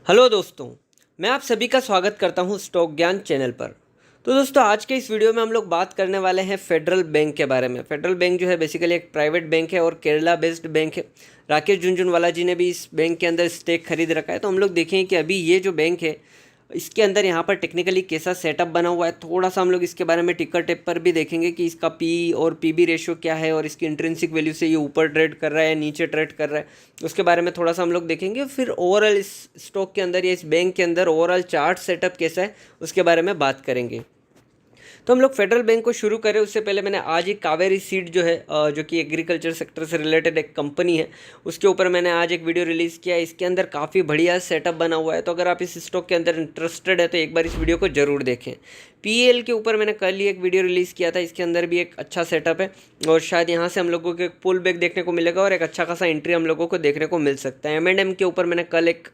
Hello दोस्तों, मैं आप सभी का स्वागत करता हूं स्टॉक ज्ञान चैनल पर। तो दोस्तों, आज के इस वीडियो में हम लोग बात करने वाले हैं फेडरल बैंक के बारे में। फेडरल बैंक जो है बेसिकली एक प्राइवेट बैंक है और केरला बेस्ड बैंक है। राकेश झुनझुनवाला जी ने भी इस बैंक के अंदर स्टेक खरीद रखा है। तो हम लोग देखें कि अभी ये जो बैंक है इसके अंदर यहाँ पर टेक्निकली कैसा सेटअप बना हुआ है, थोड़ा सा हम लोग इसके बारे में टिकर टेप पर भी देखेंगे कि इसका पी और पीबी रेशियो क्या है और इसकी इंट्रिंसिक वैल्यू से ये ऊपर ट्रेड कर रहा है या नीचे ट्रेड कर रहा है, उसके बारे में थोड़ा सा हम लोग देखेंगे। फिर ओवरऑल इस स्टॉक के अंदर या इस बैंक के अंदर ओवरऑल चार्ट सेटअप कैसा है उसके बारे में बात करेंगे। तो हम लोग फेडरल बैंक को शुरू करें उससे पहले मैंने आज एक कावेरी सीड जो है जो कि एग्रीकल्चर सेक्टर से रिलेटेड एक कंपनी है, उसके ऊपर मैंने आज एक वीडियो रिलीज़ किया है। इसके अंदर काफ़ी बढ़िया सेटअप बना हुआ है। तो अगर आप इस स्टॉक के अंदर इंटरेस्टेड है तो एक बार इस वीडियो को जरूर देखें। पीएल के ऊपर मैंने कल ही एक वीडियो रिलीज़ किया था, इसके अंदर भी एक अच्छा सेटअप है और शायद यहाँ से हम लोगों को एक पुल बैक देखने को मिलेगा और एक अच्छा खासा एंट्री हम लोगों को देखने को मिल सकता है। एम के ऊपर मैंने कल एक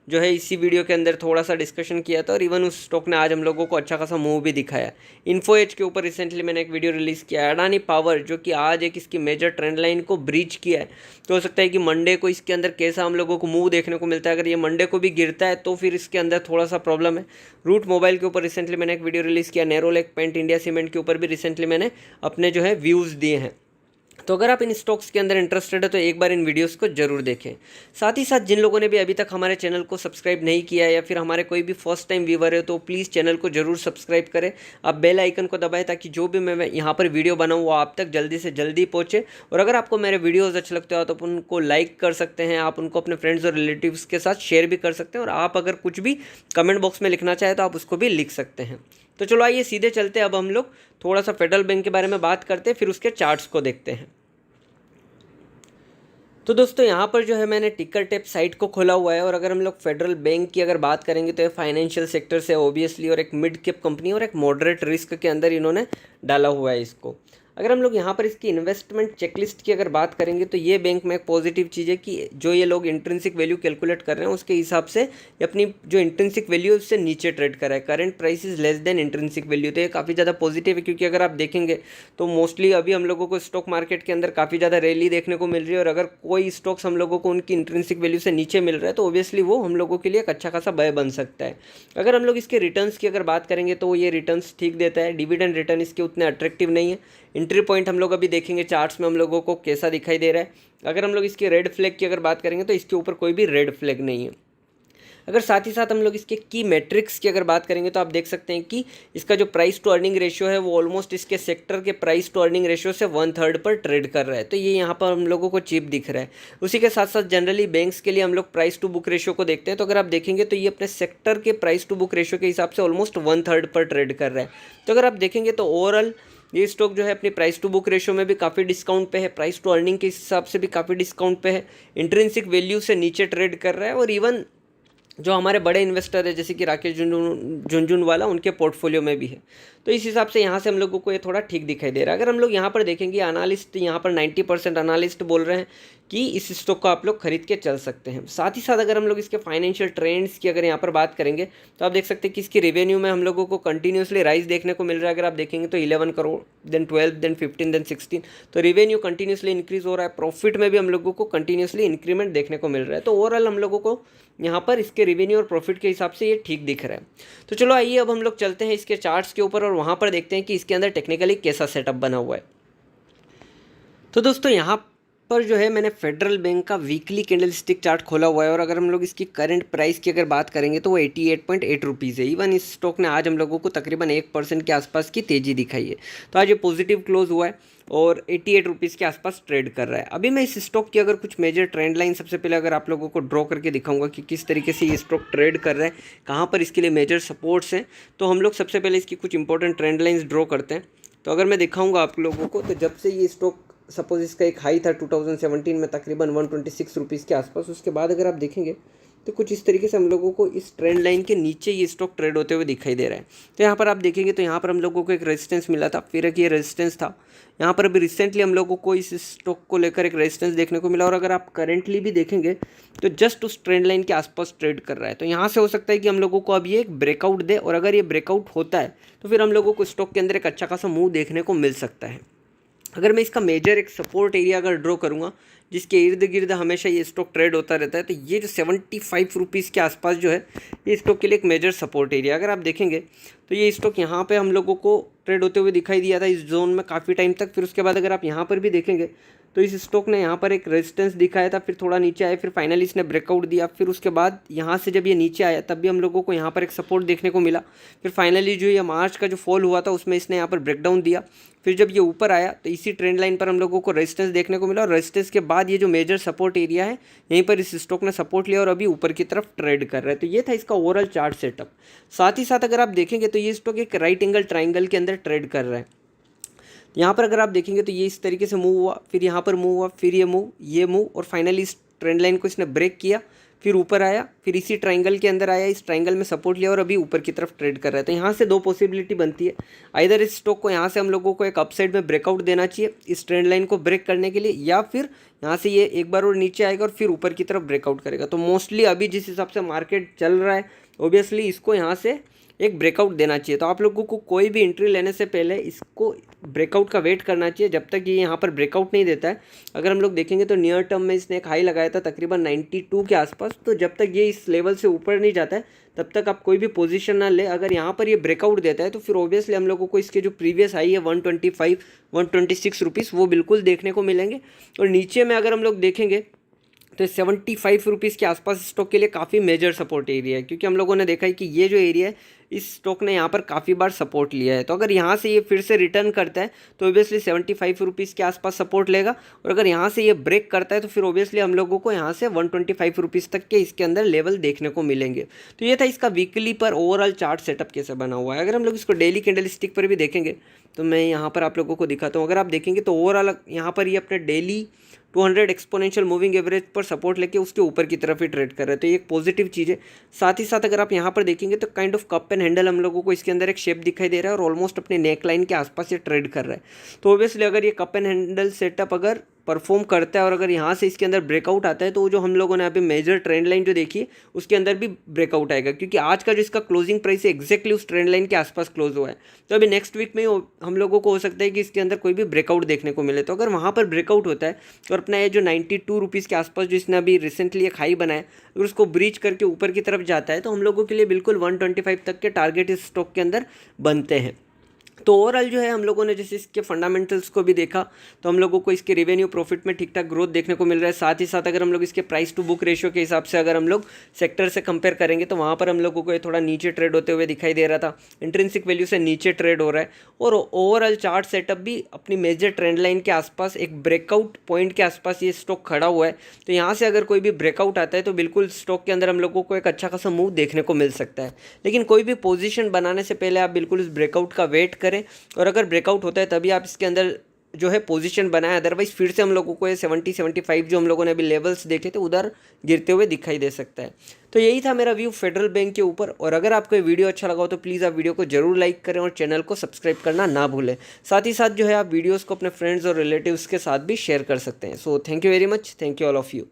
जो है इसी वीडियो के अंदर थोड़ा सा डिस्कशन किया था और इवन उस स्टॉक ने आज हम लोगों को अच्छा खासा मूव भी दिखाया। इन्फो एज के ऊपर रिसेंटली मैंने एक वीडियो रिलीज़ किया है। अडानी पावर जो कि आज एक इसकी मेजर ट्रेंड लाइन को ब्रीच किया है, तो हो सकता है कि मंडे को इसके अंदर कैसा हम लोगों को मूव देखने को मिलता है। अगर ये मंडे को भी गिरता है तो फिर इसके अंदर थोड़ा सा प्रॉब्लम है। रूट मोबाइल के ऊपर रिसेंटली मैंने एक वीडियो रिलीज़ किया। नेरोलैक पेंट इंडिया सीमेंट के ऊपर भी रिसेंटली मैंने अपने जो है व्यूज़ दिए हैं। तो अगर आप इन स्टॉक्स के अंदर इंटरेस्टेड है तो एक बार इन वीडियोस को जरूर देखें। साथ ही साथ जिन लोगों ने भी अभी तक हमारे चैनल को सब्सक्राइब नहीं किया है या फिर हमारे कोई भी फर्स्ट टाइम व्यूवर है तो प्लीज़ चैनल को जरूर सब्सक्राइब करें। आप बेल आइकन को दबाएं ताकि जो भी मैं यहाँ पर वीडियो बनाऊँ वो आप तक जल्दी से जल्दी पहुँचे। और अगर आपको मेरे वीडियोज़ अच्छे लगते हो तो आप उनको लाइक कर सकते हैं, आप उनको अपने फ्रेंड्स और रिलेटिव्स के साथ शेयर भी कर सकते हैं और आप अगर कुछ भी कमेंट बॉक्स में लिखना चाहें तो आप उसको भी लिख सकते हैं। तो चलो आइए सीधे चलते हैं। अब हम लोग थोड़ा सा फेडरल बैंक के बारे में बात करते हैं, फिर उसके चार्ट्स को देखते हैं। तो दोस्तों, यहाँ पर जो है मैंने टिकर टेप साइट को खोला हुआ है और अगर हम लोग फेडरल बैंक की अगर बात करेंगे तो ये फाइनेंशियल सेक्टर से ओबियसली और एक मिड कैप कंपनी और एक मॉडरेट रिस्क के अंदर इन्होंने डाला हुआ है इसको। अगर हम लोग यहाँ पर इसकी इन्वेस्टमेंट चेकलिस्ट की अगर बात करेंगे तो ये बैंक में एक पॉजिटिव चीज़ है कि जो ये लोग इंट्रिंसिक वैल्यू कैलकुलेट कर रहे हैं उसके हिसाब से अपनी जो इंट्रिंसिक वैल्यू है उससे नीचे ट्रेड कर रहा है। Current price is less than intrinsic value. तो ये काफ़ी ज़्यादा पॉजिटिव है क्योंकि अगर आप देखेंगे तो मोस्टली अभी हम लोगों को स्टॉक मार्केट के अंदर काफ़ी ज़्यादा रैली देखने को मिल रही है और अगर कोई स्टॉक्स हम लोगों को उनकी इंट्रिंसिक वैल्यू से नीचे मिल रहा है तो ओबियसली वो हम लोगों के लिए एक अच्छा खासा बाय बन सकता है। अगर हम लोग इसके रिटर्न्स की अगर बात करेंगे तो ये रिटर्न्स ठीक देता है। डिविडेंड रिटर्न इसके उतने अट्रैक्टिव नहीं है। एंट्री पॉइंट हम लोग अभी देखेंगे चार्ट्स में हम लोगों को कैसा दिखाई दे रहा है। अगर हम लोग इसके रेड फ्लैग की अगर बात करेंगे तो इसके ऊपर कोई भी रेड फ्लैग नहीं है। अगर साथ ही साथ हम लोग इसके की मैट्रिक्स की अगर बात करेंगे तो आप देख सकते हैं कि इसका जो प्राइस टू अर्निंग रेशियो है वो ऑलमोस्ट इसके सेक्टर के प्राइस टू अर्निंग रेशियो से 1/3 पर ट्रेड कर रहा है। तो ये यहाँ पर हम लोगों को चीप दिख रहा है। उसी के साथ साथ जनरली बैंक्स के लिए हम लोग प्राइस टू बुक रेशियो को देखते हैं। तो अगर आप देखेंगे तो ये अपने सेक्टर के प्राइस टू बुक रेशियो के हिसाब से ऑलमोस्ट 1/3 पर ट्रेड कर रहा है। तो अगर आप देखेंगे तो ओवरऑल ये स्टॉक जो है अपनी प्राइस टू बुक रेशियो में भी काफ़ी डिस्काउंट पे है, प्राइस टू अर्निंग के हिसाब से भी काफ़ी डिस्काउंट पे है, इंट्रिंसिक वैल्यू से नीचे ट्रेड कर रहा है और इवन जो हमारे बड़े इन्वेस्टर है जैसे कि राकेश झुनझुनवाला उनके पोर्टफोलियो में भी है। तो इस हिसाब से यहाँ से हम लोगों को ये थोड़ा ठीक दिखाई दे रहा है। अगर हम लोग यहाँ पर देखेंगे एनालिस्ट यहाँ पर 90% एनालिस्ट बोल रहे हैं कि इस स्टॉक को आप लोग खरीद के चल सकते हैं। साथ ही साथ अगर हम लोग इसके फाइनेंशियल ट्रेंड्स की अगर यहाँ पर बात करेंगे तो आप देख सकते हैं कि इसकी रेवेन्यू में हम लोगों को कंटिन्यूसली राइज देखने को मिल रहा है। अगर आप देखेंगे तो 11 करोड़, देन 12, देन 15, देन 16, तो रेवेन्यू कंटिन्यूसली इंक्रीज हो रहा है। प्रॉफिट में भी हम लोगों को कंटिन्यूसली इंक्रीमेंट देखने को मिल रहा है। तो ओवरऑल हम लोगों को यहाँ पर इसके रेवेन्यू और प्रॉफिट के हिसाब से ये ठीक दिख रहा है। तो चलो आइए अब हम लोग चलते हैं इसके चार्ट्स के ऊपर और वहाँ पर देखते हैं कि इसके अंदर टेक्निकली कैसा सेटअप बना हुआ है। तो दोस्तों, यहाँ पर जो है मैंने फेडरल बैंक का वीकली कैंडल स्टिक चार्ट खोला हुआ है और अगर हम लोग इसकी करंट प्राइस की अगर बात करेंगे तो वो 88.8 रुपीज़ है। इवन इस स्टॉक ने आज हम लोगों को तकरीबन 1% के आसपास की तेज़ी दिखाई है। तो आज ये पॉजिटिव क्लोज हुआ है और 88 रुपीज़ के आसपास ट्रेड कर रहा है। अभी मैं इस स्टॉक की अगर कुछ मेजर ट्रेंड लाइन सबसे पहले अगर आप लोगों को ड्रॉ करके दिखाऊंगा कि किस तरीके से ये स्टॉक ट्रेड कर रहा है, कहाँ पर इसके लिए मेजर सपोर्ट्स हैं, तो हम लोग सबसे पहले इसकी कुछ इंपॉर्टेंट ट्रेंड लाइन्स ड्रॉ करते हैं। तो अगर मैं दिखाऊंगा आप लोगों को तो जब से ये स्टॉक सपोज इसका एक हाई था 2017 में तकरीबन 126 रुपीज़ के आसपास, उसके बाद अगर आप देखेंगे तो कुछ इस तरीके से हम लोगों को इस ट्रेंड लाइन के नीचे ये स्टॉक ट्रेड होते हुए दिखाई दे रहा है। तो यहाँ पर आप देखेंगे तो यहाँ पर हम लोगों को एक रेजिस्टेंस मिला था, फिर एक ये रेजिस्टेंस था। यहाँ पर अभी रिसेंटली हम लोगों को इस स्टॉक को लेकर एक रेजिस्टेंस देखने को मिला और अगर आप करेंटली भी देखेंगे तो जस्ट उस ट्रेंड लाइन के आसपास ट्रेड कर रहा है। तो यहाँ से हो सकता है कि हम लोगों को अब ये एक ब्रेकआउट दे और अगर ये ब्रेकआउट होता है तो फिर हम लोगों को स्टॉक के अंदर एक अच्छा खासा मूव देखने को मिल सकता है। अगर मैं इसका मेजर एक सपोर्ट एरिया अगर ड्रॉ करूँगा जिसके इर्द गिर्द हमेशा ये स्टॉक ट्रेड होता रहता है। तो ये जो 75 रुपीज़ के आसपास जो है ये स्टॉक के लिए एक मेजर सपोर्ट एरिया। अगर आप देखेंगे तो ये स्टॉक यहाँ पे हम लोगों को ट्रेड होते हुए दिखाई दिया था इस जोन में काफ़ी टाइम तक। फिर उसके बाद अगर आप यहाँ पर भी देखेंगे तो इस स्टॉक ने यहाँ पर एक रेजिस्टेंस दिखाया था, फिर थोड़ा नीचे आया, फिर फाइनली इसने ब्रेकआउट दिया। फिर उसके बाद यहाँ से जब ये नीचे आया तब भी हम लोगों को यहाँ पर एक सपोर्ट देखने को मिला। फिर फाइनली जो ये मार्च का जो फॉल हुआ था उसमें इसने यहाँ पर ब्रेकडाउन दिया। फिर जब ये ऊपर आया तो इसी ट्रेंड लाइन पर हम लोगों को रेजिस्टेंस देखने को मिला, और रेजिस्टेंस के बाद ये जो मेजर सपोर्ट एरिया है यहीं पर इस स्टॉक ने सपोर्ट लिया और अभी ऊपर की तरफ ट्रेड कर रहा है। तो ये था इसका ओवरऑल चार्ट सेटअप। साथ ही साथ अगर आप देखेंगे तो ये स्टॉक एक राइट एंगल ट्राइंगल के अंदर ट्रेड कर रहा है। यहाँ पर अगर आप देखेंगे तो ये इस तरीके से मूव हुआ, फिर यहाँ पर मूव हुआ, फिर ये मूव और फाइनली इस ट्रेंड लाइन को इसने ब्रेक किया, फिर ऊपर आया, फिर इसी ट्राइंगल के अंदर आया, इस ट्राइंगल में सपोर्ट लिया और अभी ऊपर की तरफ ट्रेड कर रहा है। तो यहाँ से दो पॉसिबिलिटी बनती है, आइदर इस स्टॉक को यहाँ से हम लोगों को एक अपसाइड में ब्रेकआउट देना चाहिए इस ट्रेंड लाइन को ब्रेक करने के लिए, या फिर यहाँ से ये एक बार और नीचे आएगा और फिर ऊपर की तरफ ब्रेकआउट करेगा। तो मोस्टली अभी जिस हिसाब से मार्केट चल रहा है ऑब्वियसली इसको यहाँ से एक ब्रेकआउट देना चाहिए। तो आप लोगों को कोई भी एंट्री लेने से पहले इसको ब्रेकआउट का वेट करना चाहिए जब तक ये यहाँ पर ब्रेकआउट नहीं देता है। अगर हम लोग देखेंगे तो नियर टर्म में इसने एक हाई लगाया था तकरीबन 92 के आसपास, तो जब तक ये इस लेवल से ऊपर नहीं जाता है तब तक आप कोई भी पोजीशन ना ले। अगर यहाँ पर ये ब्रेकआउट देता है तो फिर ऑब्वियसली हम लोगों को इसके जो प्रीवियस हाई है 125 126 रुपीज़ वो बिल्कुल देखने को मिलेंगे। और नीचे में अगर हम लोग देखेंगे तो 75 रुपीज़ के आसपास स्टॉक के लिए काफ़ी मेजर सपोर्ट एरिया है, क्योंकि हम लोगों ने देखा है कि ये जो एरिया है इस स्टॉक ने यहाँ पर काफ़ी बार सपोर्ट लिया है। तो अगर यहाँ से ये फिर से रिटर्न करता है तो ऑब्वियसली 75 रुपीज़ के आसपास सपोर्ट लेगा, और अगर यहाँ से ये ब्रेक करता है तो फिर ऑब्वियसली हम लोगों को यहाँ से 125 रुपीज़ तक के इसके अंदर लेवल देखने को मिलेंगे। तो ये था इसका वीकली पर ओवरऑल चार्ट सेटअप कैसे बना हुआ है। अगर हम लोग इसको डेली कैंडल स्टिक पर भी देखेंगे तो मैं यहाँ पर आप लोगों को दिखाता हूँ। अगर आप देखेंगे तो ओवरऑल यहाँ पर ये अपने डेली 200 एक्सपोनेंशियल मूविंग एवरेज पर सपोर्ट लेके उसके ऊपर की तरफ ही ट्रेड कर रहे हैं, तो ये एक पॉजिटिव चीज़ है। साथ ही साथ अगर आप यहाँ पर देखेंगे तो kind of cup and handle हम लोगों को इसके अंदर एक शेप दिखाई दे रहा है और ऑलमोस्ट अपने नेक लाइन के आसपास ये ट्रेड कर रहा है। तो ऑब्वियसली अगर ये कप एंड हैंडल सेटअप अगर परफॉर्म करता है और अगर यहाँ से इसके अंदर ब्रेकआउट आता है तो जो हम लोगों ने अभी मेजर ट्रेंड लाइन जो देखी है उसके अंदर भी ब्रेकआउट आएगा, क्योंकि आज का जो इसका क्लोजिंग प्राइस है एक्जैक्टली उस ट्रेंड लाइन के आसपास क्लोज हुआ है। तो अभी नेक्स्ट वीक में हम लोगों को हो सकता है कि इसके अंदर कोई भी ब्रेकआउट देखने को मिले। तो अगर वहाँ पर ब्रेकआउट होता है और अपना ये जो 92 रुपीज़ के आसपास जो इसने अभी रिसेंटली एक हाई बनाया अगर उसको ब्रीच करके ऊपर की तरफ जाता है तो हम लोगों के लिए बिल्कुल 125 तक के टारगेट इस स्टॉक के अंदर बनते हैं। तो ओवरऑल जो है हम लोगों ने जैसे इसके फंडामेंटल्स को भी देखा तो हम लोगों को इसके रेवेन्यू प्रॉफिट में ठीक ठाक ग्रोथ देखने को मिल रहा है। साथ ही साथ अगर हम लोग इसके प्राइस टू बुक रेशियो के हिसाब से अगर हम लोग सेक्टर से कंपेयर करेंगे तो वहाँ पर हम लोगों को ये थोड़ा नीचे ट्रेड होते हुए दिखाई दे रहा था, इंट्रिंसिक वैल्यू से नीचे ट्रेड हो रहा है। और ओवरऑल चार्ट सेटअप भी अपनी मेजर ट्रेंड लाइन के आसपास एक ब्रेकआउट पॉइंट के आसपास ये स्टॉक खड़ा हुआ है। तो यहाँ से अगर कोई भी ब्रेकआउट आता है तो बिल्कुल स्टॉक के अंदर हम लोगों को एक अच्छा खासा मूव देखने को मिल सकता है। लेकिन कोई भी पोजीशन बनाने से पहले आप बिल्कुल इस ब्रेकआउट का वेट करें, और अगर ब्रेकआउट होता है तभी आप इसके अंदर जो है पोजीशन बनाए, अदरवाइज फिर से हम लोगों को ये 70-75 जो हम लोगों ने अभी लेवल्स देखे थे उधर गिरते हुए दिखाई दे सकता है। तो यही था मेरा व्यू फेडरल बैंक के ऊपर, और अगर आपको ये वीडियो अच्छा लगा हो तो प्लीज़ आप वीडियो को जरूर लाइक करें और चैनल को सब्सक्राइब करना ना भूलें। साथ ही साथ जो है आप वीडियोज़ को अपने फ्रेंड्स और रिलेटिव्स के साथ भी शेयर कर सकते हैं। So thank you very much, thank you all of you.